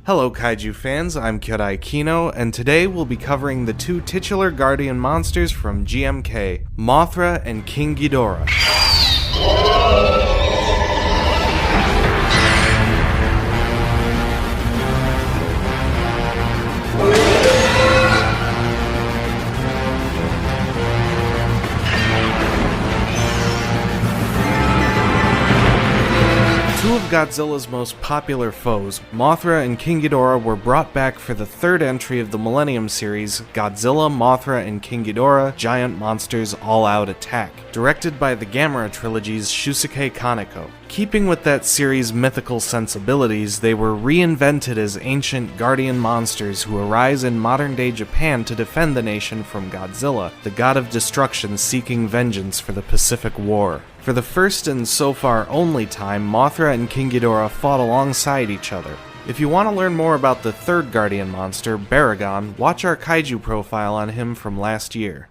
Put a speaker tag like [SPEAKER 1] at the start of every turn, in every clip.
[SPEAKER 1] Hello Kaiju fans, I'm Kyorai Kino, and today we'll be covering the two titular Guardian monsters from GMK, Mothra and King Ghidorah. Two of Godzilla's most popular foes, Mothra and King Ghidorah, were brought back for the third entry of the Millennium series, Godzilla, Mothra, and King Ghidorah, Giant Monsters All-Out Attack, directed by the Gamera trilogy's Shusuke Kaneko. Keeping with that series' mythical sensibilities, they were reinvented as ancient guardian monsters who arise in modern-day Japan to defend the nation from Godzilla, the god of destruction seeking vengeance for the Pacific War. For the first and so far only time, Mothra and King Ghidorah fought alongside each other. If you want to learn more about the third guardian monster, Baragon, watch our Kaiju profile on him from last year.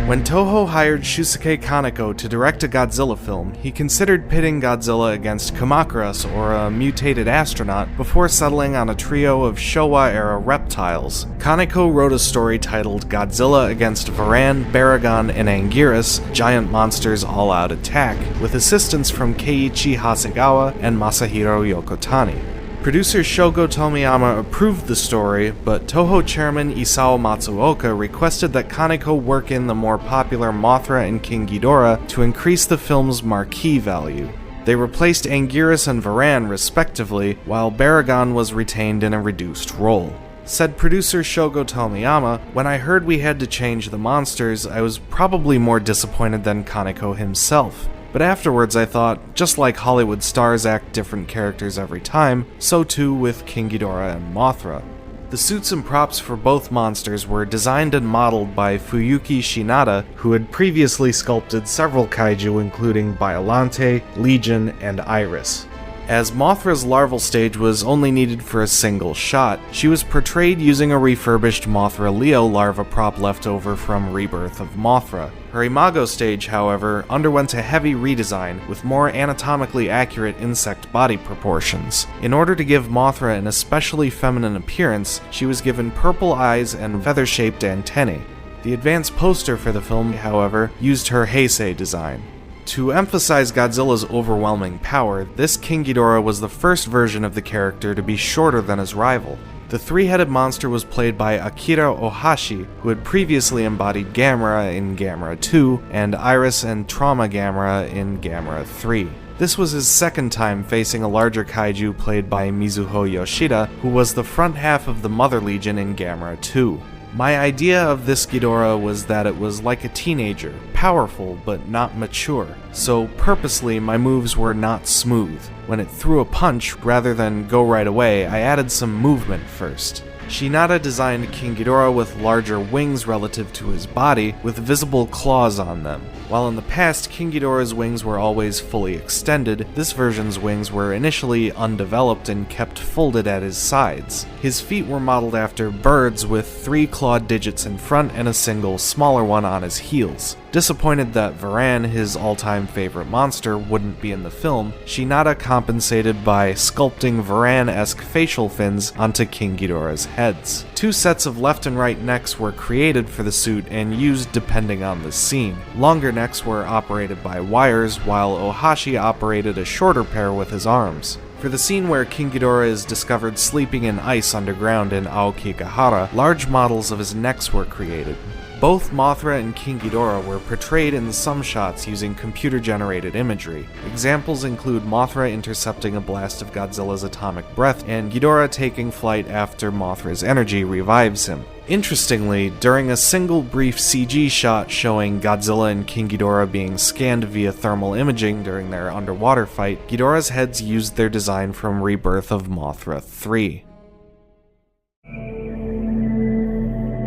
[SPEAKER 1] When Toho hired Shusuke Kaneko to direct a Godzilla film, he considered pitting Godzilla against Kamacuras, or a mutated astronaut, before settling on a trio of Showa-era reptiles. Kaneko wrote a story titled Godzilla against Varan, Baragon, and Anguirus, Giant Monsters All-Out Attack, with assistance from Keiichi Hasegawa and Masahiro Yokotani. Producer Shogo Tomiyama approved the story, but Toho chairman Isao Matsuoka requested that Kaneko work in the more popular Mothra and King Ghidorah to increase the film's marquee value. They replaced Anguirus and Varan respectively, while Baragon was retained in a reduced role. Said producer Shogo Tomiyama, "When I heard we had to change the monsters, I was probably more disappointed than Kaneko himself. But afterwards I thought, just like Hollywood stars act different characters every time, so too with King Ghidorah and Mothra." The suits and props for both monsters were designed and modeled by Fuyuki Shinada, who had previously sculpted several kaiju including Biollante, Legion, and Iris. As Mothra's larval stage was only needed for a single shot, she was portrayed using a refurbished Mothra Leo larva prop left over from Rebirth of Mothra. Her imago stage, however, underwent a heavy redesign with more anatomically accurate insect body proportions. In order to give Mothra an especially feminine appearance, she was given purple eyes and feather-shaped antennae. The advanced poster for the film, however, used her Heisei design. To emphasize Godzilla's overwhelming power, this King Ghidorah was the first version of the character to be shorter than his rival. The three-headed monster was played by Akira Ohashi, who had previously embodied Gamera in Gamera 2, and Iris and Trauma Gamera in Gamera 3. This was his second time facing a larger kaiju played by Mizuho Yoshida, who was the front half of the Mother Legion in Gamera 2. My idea of this Ghidorah was that it was like a teenager, powerful but not mature, so purposely my moves were not smooth. When it threw a punch, rather than go right away, I added some movement first. Shinada designed King Ghidorah with larger wings relative to his body, with visible claws on them. While in the past, King Ghidorah's wings were always fully extended, this version's wings were initially undeveloped and kept folded at his sides. His feet were modeled after birds with 3 clawed digits in front and a single smaller one on his heels. Disappointed that Varan, his all-time favorite monster, wouldn't be in the film, Shinada compensated by sculpting Varan-esque facial fins onto King Ghidorah's heads. 2 sets of left and right necks were created for the suit and used depending on the scene. Longer necks were operated by wires, while Ohashi operated a shorter pair with his arms. For the scene where King Ghidorah is discovered sleeping in ice underground in Aokigahara, large models of his necks were created. Both Mothra and King Ghidorah were portrayed in some shots using computer-generated imagery. Examples include Mothra intercepting a blast of Godzilla's atomic breath, and Ghidorah taking flight after Mothra's energy revives him. Interestingly, during a single brief CG shot showing Godzilla and King Ghidorah being scanned via thermal imaging during their underwater fight, Ghidorah's heads used their design from Rebirth of Mothra 3.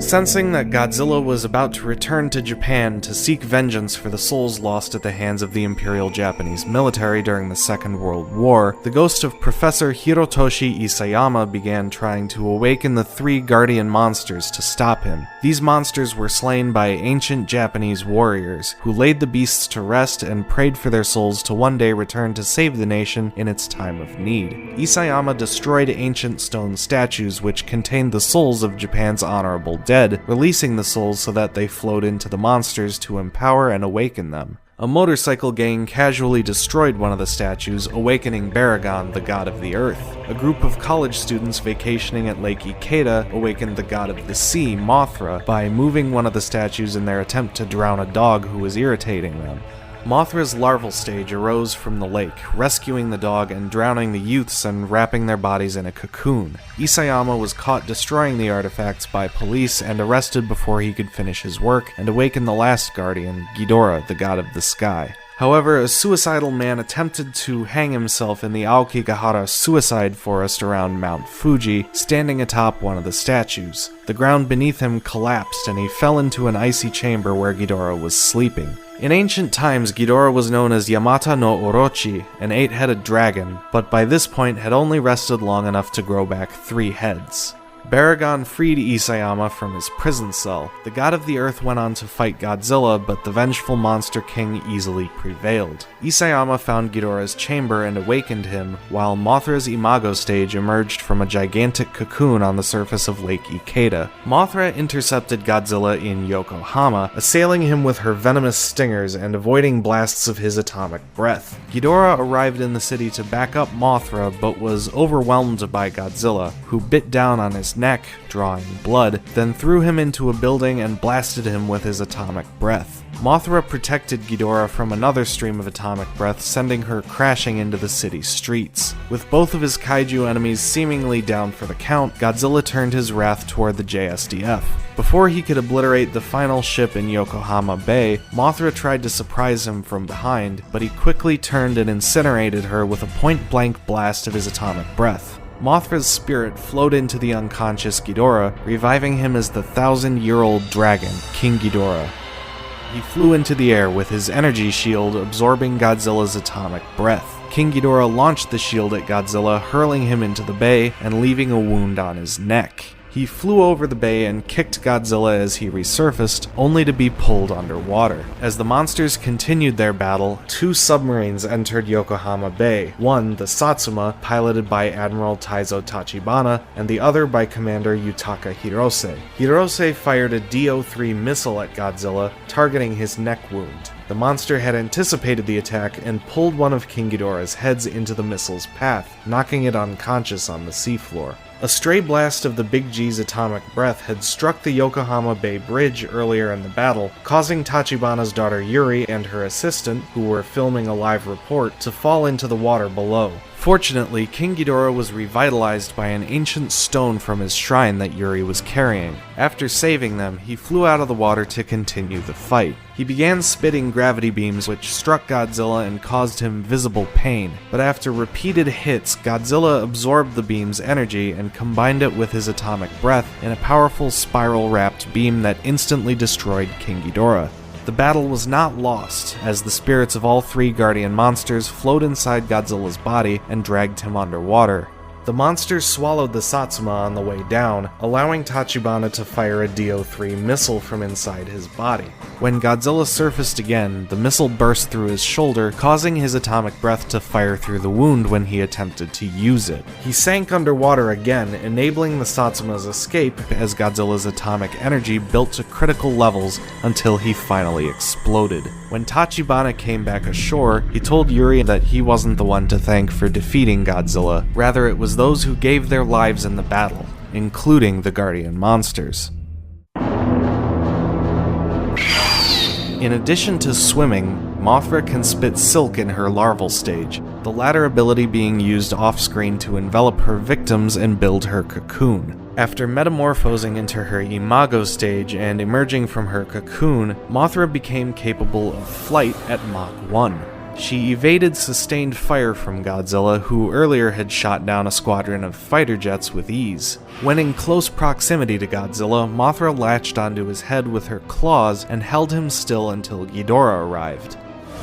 [SPEAKER 1] Sensing that Godzilla was about to return to Japan to seek vengeance for the souls lost at the hands of the Imperial Japanese military during the Second World War, the ghost of Professor Hirotoshi Isayama began trying to awaken the 3 guardian monsters to stop him. These monsters were slain by ancient Japanese warriors, who laid the beasts to rest and prayed for their souls to one day return to save the nation in its time of need. Isayama destroyed ancient stone statues which contained the souls of Japan's honorable dead, releasing the souls so that they flowed into the monsters to empower and awaken them. A motorcycle gang casually destroyed one of the statues, awakening Baragon, the god of the earth. A group of college students vacationing at Lake Ikeda awakened the god of the sea, Mothra, by moving one of the statues in their attempt to drown a dog who was irritating them. Mothra's larval stage arose from the lake, rescuing the dog and drowning the youths and wrapping their bodies in a cocoon. Isayama was caught destroying the artifacts by police and arrested before he could finish his work and awaken the last guardian, Ghidorah, the god of the sky. However, a suicidal man attempted to hang himself in the Aokigahara suicide forest around Mount Fuji, standing atop one of the statues. The ground beneath him collapsed and he fell into an icy chamber where Ghidorah was sleeping. In ancient times, Ghidorah was known as Yamata no Orochi, an 8-headed dragon, but by this point had only rested long enough to grow back 3 heads. Baragon freed Isayama from his prison cell. The god of the earth went on to fight Godzilla, but the vengeful monster king easily prevailed. Isayama found Ghidorah's chamber and awakened him, while Mothra's imago stage emerged from a gigantic cocoon on the surface of Lake Ikeda. Mothra intercepted Godzilla in Yokohama, assailing him with her venomous stingers and avoiding blasts of his atomic breath. Ghidorah arrived in the city to back up Mothra, but was overwhelmed by Godzilla, who bit down on his neck, drawing blood, then threw him into a building and blasted him with his atomic breath. Mothra protected Ghidorah from another stream of atomic breath, sending her crashing into the city streets. With both of his kaiju enemies seemingly down for the count, Godzilla turned his wrath toward the JSDF. Before he could obliterate the final ship in Yokohama Bay, Mothra tried to surprise him from behind, but he quickly turned and incinerated her with a point-blank blast of his atomic breath. Mothra's spirit flowed into the unconscious Ghidorah, reviving him as the 1,000-year-old dragon, King Ghidorah. He flew into the air with his energy shield absorbing Godzilla's atomic breath. King Ghidorah launched the shield at Godzilla, hurling him into the bay and leaving a wound on his neck. He flew over the bay and kicked Godzilla as he resurfaced, only to be pulled underwater. As the monsters continued their battle, 2 submarines entered Yokohama Bay, one, the Satsuma, piloted by Admiral Taizo Tachibana, and the other by Commander Yutaka Hirose. Hirose fired a DO-3 missile at Godzilla, targeting his neck wound. The monster had anticipated the attack and pulled one of King Ghidorah's heads into the missile's path, knocking it unconscious on the seafloor. A stray blast of the Big G's atomic breath had struck the Yokohama Bay Bridge earlier in the battle, causing Tachibana's daughter Yuri and her assistant, who were filming a live report, to fall into the water below. Fortunately, King Ghidorah was revitalized by an ancient stone from his shrine that Yuri was carrying. After saving them, he flew out of the water to continue the fight. He began spitting gravity beams which struck Godzilla and caused him visible pain, but after repeated hits, Godzilla absorbed the beam's energy and combined it with his atomic breath in a powerful spiral-wrapped beam that instantly destroyed King Ghidorah. The battle was not lost, as the spirits of all 3 guardian monsters flowed inside Godzilla's body and dragged him underwater. The monsters swallowed the Satsuma on the way down, allowing Tachibana to fire a DO-3 missile from inside his body. When Godzilla surfaced again, the missile burst through his shoulder, causing his atomic breath to fire through the wound when he attempted to use it. He sank underwater again, enabling the Satsuma's escape as Godzilla's atomic energy built to critical levels until he finally exploded. When Tachibana came back ashore, he told Yuri that he wasn't the one to thank for defeating Godzilla, rather it was those who gave their lives in the battle, including the guardian monsters. In addition to swimming, Mothra can spit silk in her larval stage, the latter ability being used off-screen to envelop her victims and build her cocoon. After metamorphosing into her imago stage and emerging from her cocoon, Mothra became capable of flight at Mach 1. She evaded sustained fire from Godzilla, who earlier had shot down a squadron of fighter jets with ease. When in close proximity to Godzilla, Mothra latched onto his head with her claws and held him still until Ghidorah arrived.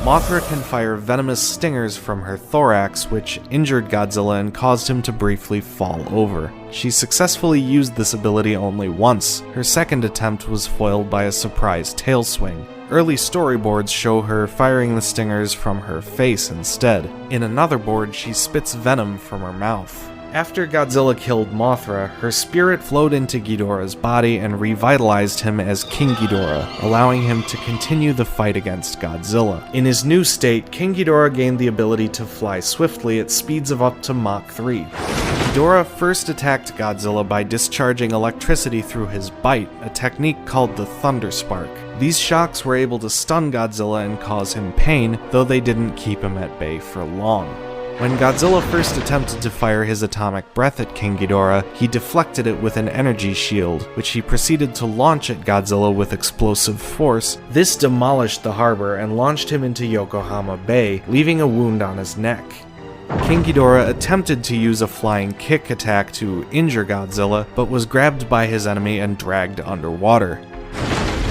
[SPEAKER 1] Mothra can fire venomous stingers from her thorax, which injured Godzilla and caused him to briefly fall over. She successfully used this ability only once. Her second attempt was foiled by a surprise tail swing. Early storyboards show her firing the stingers from her face instead. In another board, she spits venom from her mouth. After Godzilla killed Mothra, her spirit flowed into Ghidorah's body and revitalized him as King Ghidorah, allowing him to continue the fight against Godzilla. In his new state, King Ghidorah gained the ability to fly swiftly at speeds of up to Mach 3. Ghidorah first attacked Godzilla by discharging electricity through his bite, a technique called the Thunder Spark. These shocks were able to stun Godzilla and cause him pain, though they didn't keep him at bay for long. When Godzilla first attempted to fire his atomic breath at King Ghidorah, he deflected it with an energy shield, which he proceeded to launch at Godzilla with explosive force. This demolished the harbor and launched him into Yokohama Bay, leaving a wound on his neck. King Ghidorah attempted to use a flying kick attack to injure Godzilla, but was grabbed by his enemy and dragged underwater.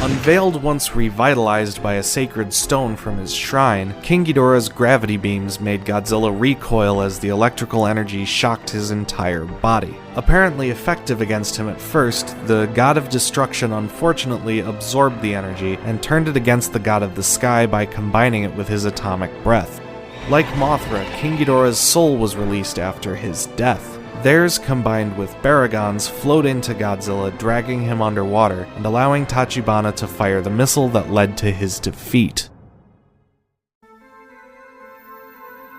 [SPEAKER 1] Unveiled once revitalized by a sacred stone from his shrine, King Ghidorah's gravity beams made Godzilla recoil as the electrical energy shocked his entire body. Apparently effective against him at first, the God of Destruction unfortunately absorbed the energy and turned it against the God of the Sky by combining it with his atomic breath. Like Mothra, King Ghidorah's soul was released after his death. Theirs, combined with Baragon's, flowed into Godzilla, dragging him underwater and allowing Tachibana to fire the missile that led to his defeat.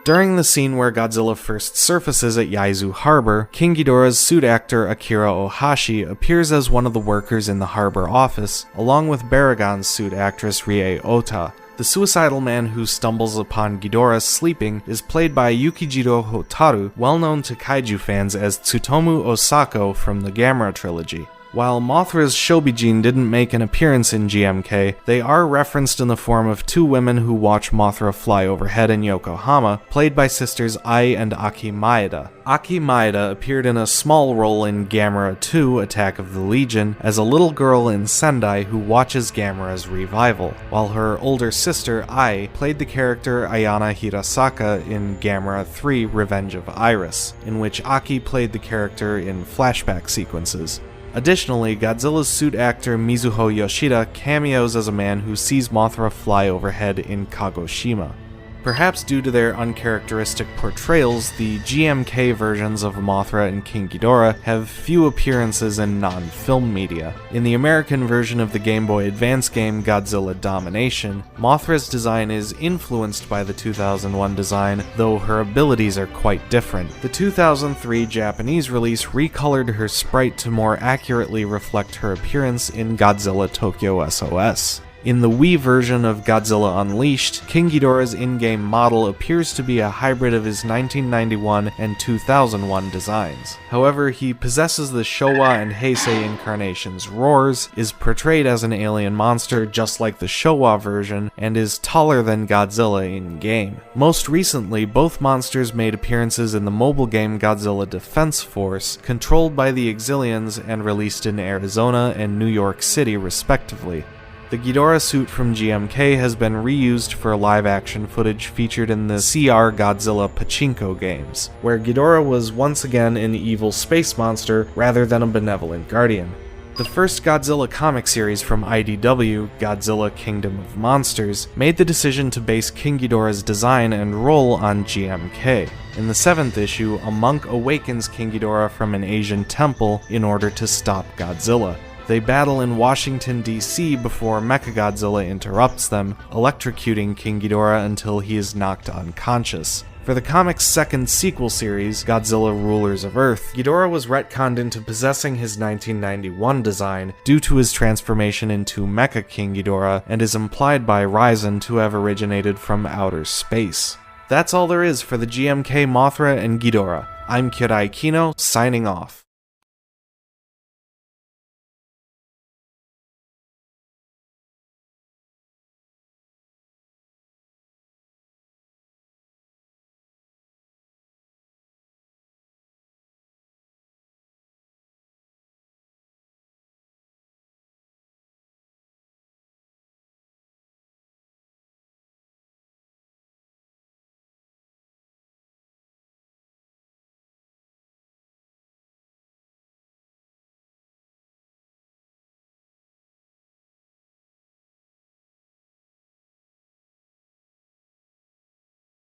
[SPEAKER 1] During the scene where Godzilla first surfaces at Yaizu Harbor, King Ghidorah's suit actor Akira Ohashi appears as one of the workers in the harbor office, along with Baragon's suit actress Rie Ota. The suicidal man who stumbles upon Ghidorah sleeping is played by Yukijiro Hotaru, well known to kaiju fans as Tsutomu Osako from the Gamera trilogy. While Mothra's Shobijin didn't make an appearance in GMK, they are referenced in the form of two women who watch Mothra fly overhead in Yokohama, played by sisters Ai and Aki Maeda. Aki Maeda appeared in a small role in Gamera 2 Attack of the Legion as a little girl in Sendai who watches Gamera's revival, while her older sister Ai played the character Ayana Hirasaka in Gamera 3 Revenge of Iris, in which Aki played the character in flashback sequences. Additionally, Godzilla's suit actor Mizuho Yoshida cameos as a man who sees Mothra fly overhead in Kagoshima. Perhaps due to their uncharacteristic portrayals, the GMK versions of Mothra and King Ghidorah have few appearances in non-film media. In the American version of the Game Boy Advance game Godzilla Domination, Mothra's design is influenced by the 2001 design, though her abilities are quite different. The 2003 Japanese release recolored her sprite to more accurately reflect her appearance in Godzilla Tokyo SOS. In the Wii version of Godzilla Unleashed, King Ghidorah's in-game model appears to be a hybrid of his 1991 and 2001 designs. However, he possesses the Showa and Heisei incarnation's roars, is portrayed as an alien monster just like the Showa version, and is taller than Godzilla in-game. Most recently, both monsters made appearances in the mobile game Godzilla Defense Force, controlled by the Exilians and released in Arizona and New York City respectively. The Ghidorah suit from GMK has been reused for live-action footage featured in the CR Godzilla Pachinko games, where Ghidorah was once again an evil space monster rather than a benevolent guardian. The first Godzilla comic series from IDW, Godzilla Kingdom of Monsters, made the decision to base King Ghidorah's design and role on GMK. In the 7th issue, a monk awakens King Ghidorah from an Asian temple in order to stop Godzilla. They battle in Washington, D.C. before Mechagodzilla interrupts them, electrocuting King Ghidorah until he is knocked unconscious. For the comic's second sequel series, Godzilla Rulers of Earth, Ghidorah was retconned into possessing his 1991 design due to his transformation into Mecha King Ghidorah, and is implied by Ryzen to have originated from outer space. That's all there is for the GMK Mothra and Ghidorah. I'm Kirai Kino, signing off.